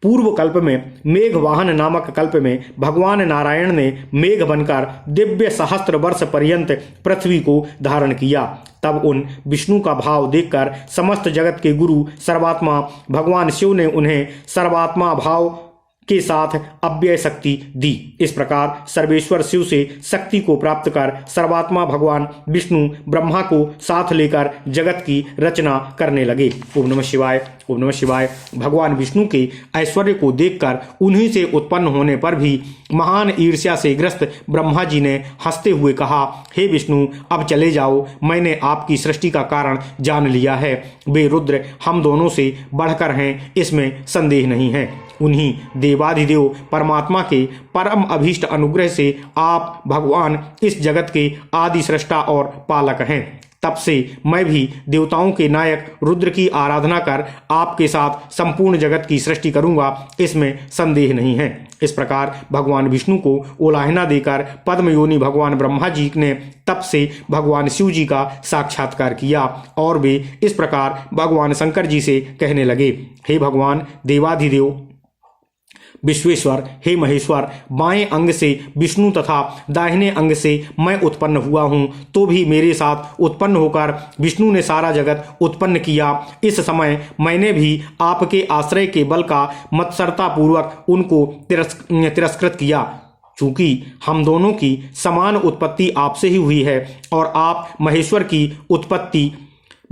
पूर्व कल्प में मेघवाहन नामक कल्प में भगवान नारायण ने मेघ बनकर दिव्य सहस्त्र वर्ष पर्यंत पृथ्वी को धारण किया। तब उन विष्णु का भाव देखकर समस्त जगत के गुरु सर्वात्मा भगवान शिव ने उन्हें सर्वात्मा भाव के साथ अव्यय शक्ति दी। इस प्रकार सर्वेश्वर शिव से शक्ति को प्राप्त कर सर्वात्मा भगवान विष्णु ब्रह्मा को साथ लेकर जगत की रचना करने लगे। ओम नमः शिवाय। ओम नमः शिवाय। भगवान विष्णु के ऐश्वर्य को देखकर उन्हीं से उत्पन्न होने पर भी महान ईर्ष्या से ग्रस्त ब्रह्मा जी ने हंसते हुए कहा, हे विष्णु, अब चले जाओ, मैंने आपकी सृष्टि का कारण जान लिया है। वे रुद्र हम दोनों से बढ़कर हैं, इसमें संदेह नहीं है। उन्हीं देवाधिदेव परमात्मा के परम अभीष्ट अनुग्रह से आप भगवान इस जगत के आदि सृष्टा और पालक हैं। तब से मैं भी देवताओं के नायक रुद्र की आराधना कर आपके साथ संपूर्ण जगत की सृष्टि करूंगा, इसमें संदेह नहीं है। इस प्रकार भगवान विष्णु को उलाहना देकर पद्मयोनि भगवान ब्रह्मा जी ने तब से भगवान शिव जी का साक्षात्कार किया और वे इस प्रकार भगवान शंकर जी से कहने लगे, हे भगवान देवाधिदेव विश्वेश्वर, हे महेश्वर, बाएं अंग से विष्णु तथा दाहिने अंग से मैं उत्पन्न हुआ हूँ, तो भी मेरे साथ उत्पन्न होकर विष्णु ने सारा जगत उत्पन्न किया। इस समय मैंने भी आपके आश्रय के बल का मत्सरता पूर्वक उनको तिरस्कृत किया। चूंकि हम दोनों की समान उत्पत्ति आपसे ही हुई है और आप महेश्वर की उत्पत्ति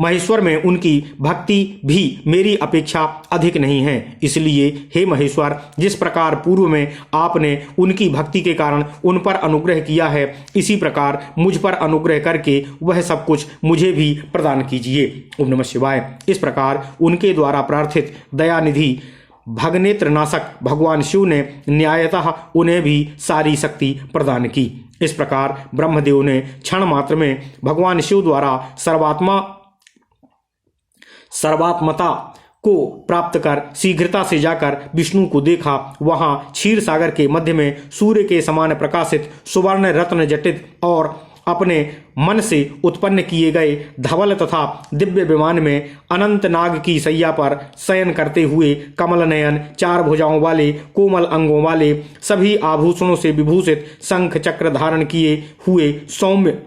महेश्वर में उनकी भक्ति भी मेरी अपेक्षा अधिक नहीं है, इसलिए हे महेश्वर, जिस प्रकार पूर्व में आपने उनकी भक्ति के कारण उन पर अनुग्रह किया है, इसी प्रकार मुझ पर अनुग्रह करके वह सब कुछ मुझे भी प्रदान कीजिए। ओम नमः शिवाय। इस प्रकार उनके द्वारा प्रार्थित दयानिधि भगनेत्र नाशक भगवान शिव ने न्यायतः उन्हें भी सारी शक्ति प्रदान की। इस प्रकार ब्रह्मदेव ने क्षण मात्र में भगवान शिव द्वारा सर्वात्मता को प्राप्त कर शीघ्रता से जाकर विष्णु को देखा। वहां क्षीर सागर के मध्य में सूर्य के समान प्रकाशित सुवर्ण रत्न जटित और अपने मन से उत्पन्न किए गए धवल तथा दिव्य विमान में अनंत नाग की सैया पर शयन करते हुए कमल नयन, चार भुजाओं वाले, कोमल अंगों वाले, सभी आभूषणों से विभूषित, शंख चक्र धारण किए हुए, सौम्य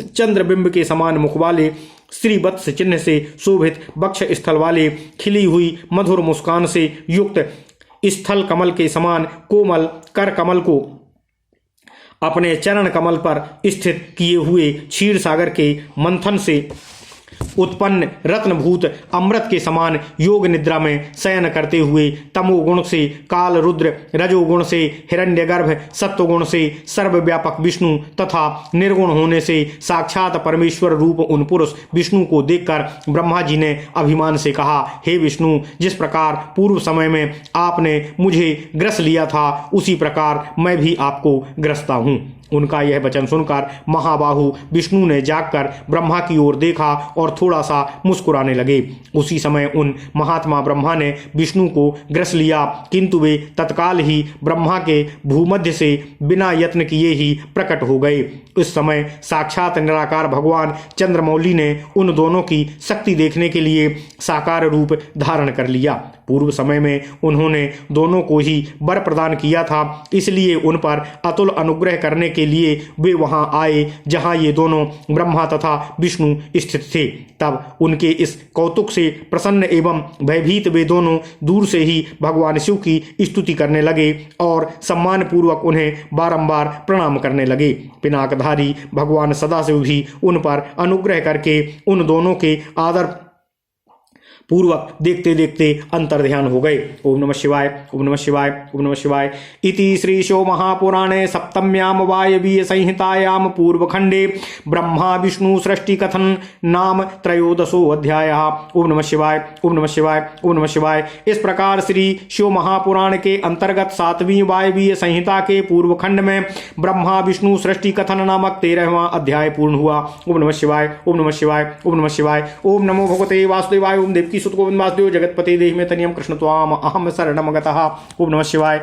चंद्रबिंब के समान मुख वाले, श्रीवत्स चिन्ह से शोभित वक्ष स्थल वाले, खिली हुई मधुर मुस्कान से युक्त, स्थल कमल के समान कोमल कर कमल को अपने चरण कमल पर स्थित किए हुए, क्षीर सागर के मंथन से उत्पन्न रत्नभूत अमृत के समान योग निद्रा में शयन करते हुए, तमोगुण से काल रुद्र, रजोगुण से हिरण्यगर्भ, सत्वगुण से सर्वव्यापक विष्णु तथा निर्गुण होने से साक्षात परमेश्वर रूप उन पुरुष विष्णु को देखकर ब्रह्मा जी ने अभिमान से कहा, हे विष्णु, जिस प्रकार पूर्व समय में आपने मुझे ग्रस लिया था, उसी प्रकार मैं भी आपको ग्रसता हूँ। उनका यह वचन सुनकर महाबाहु विष्णु ने जागकर ब्रह्मा की ओर देखा और थोड़ा सा मुस्कुराने लगे। उसी समय उन महात्मा ब्रह्मा ने विष्णु को ग्रस लिया, किंतु वे तत्काल ही ब्रह्मा के भूमध्य से बिना यत्न किए ही प्रकट हो गए। उस समय साक्षात निराकार भगवान चंद्रमौली ने उन दोनों की शक्ति देखने के लिए साकार रूप धारण कर लिया। पूर्व समय में उन्होंने दोनों को ही वर प्रदान किया था, इसलिए उन पर अतुल अनुग्रह करने के लिए वे वहां आए जहां ये दोनों ब्रह्मा तथा विष्णु स्थित थे। तब उनके इस कौतुक से प्रसन्न एवं भयभीत वे दोनों दूर से ही भगवान शिव की स्तुति करने लगे और सम्मान पूर्वक उन्हें बारंबार प्रणाम करने लगे। पिनाकधारी भगवान सदाशिव भी उन पर अनुग्रह करके उन दोनों के आदर पूर्वक देखते देखते अंतर्ध्यान हो गए। ओम नमः शिवाय, ओम नमः शिवाय, ओम नमः शिवाय। इति श्री शिव महापुराणे सप्तम्याम वायवीय संहितायाम पूर्वखंडे ब्रह्मा विष्णु सृष्टि कथन नाम त्रयोदशो अध्यायः। ओम नमः शिवाय, ओम नमः शिवाय, ओम नमः शिवाय। इस प्रकार श्री शिव महापुराण के अंतर्गत 7वीं वायवीय संहिता के पूर्व खंड में ब्रह्मा विष्णु सृष्टि कथन नामक 13वां अध्याय पूर्ण हुआ। ओम नमः शिवाय, ओम नमः शिवाय, ओम नमः शिवाय। ओम नमो भगवते वासुदेवाय। ओम देवकी सुत गोविंद वासुदेव जगतपते देहि में तनियम कृष्ण त्वाम अहम शरणम गतः। ओम नमः शिवाय।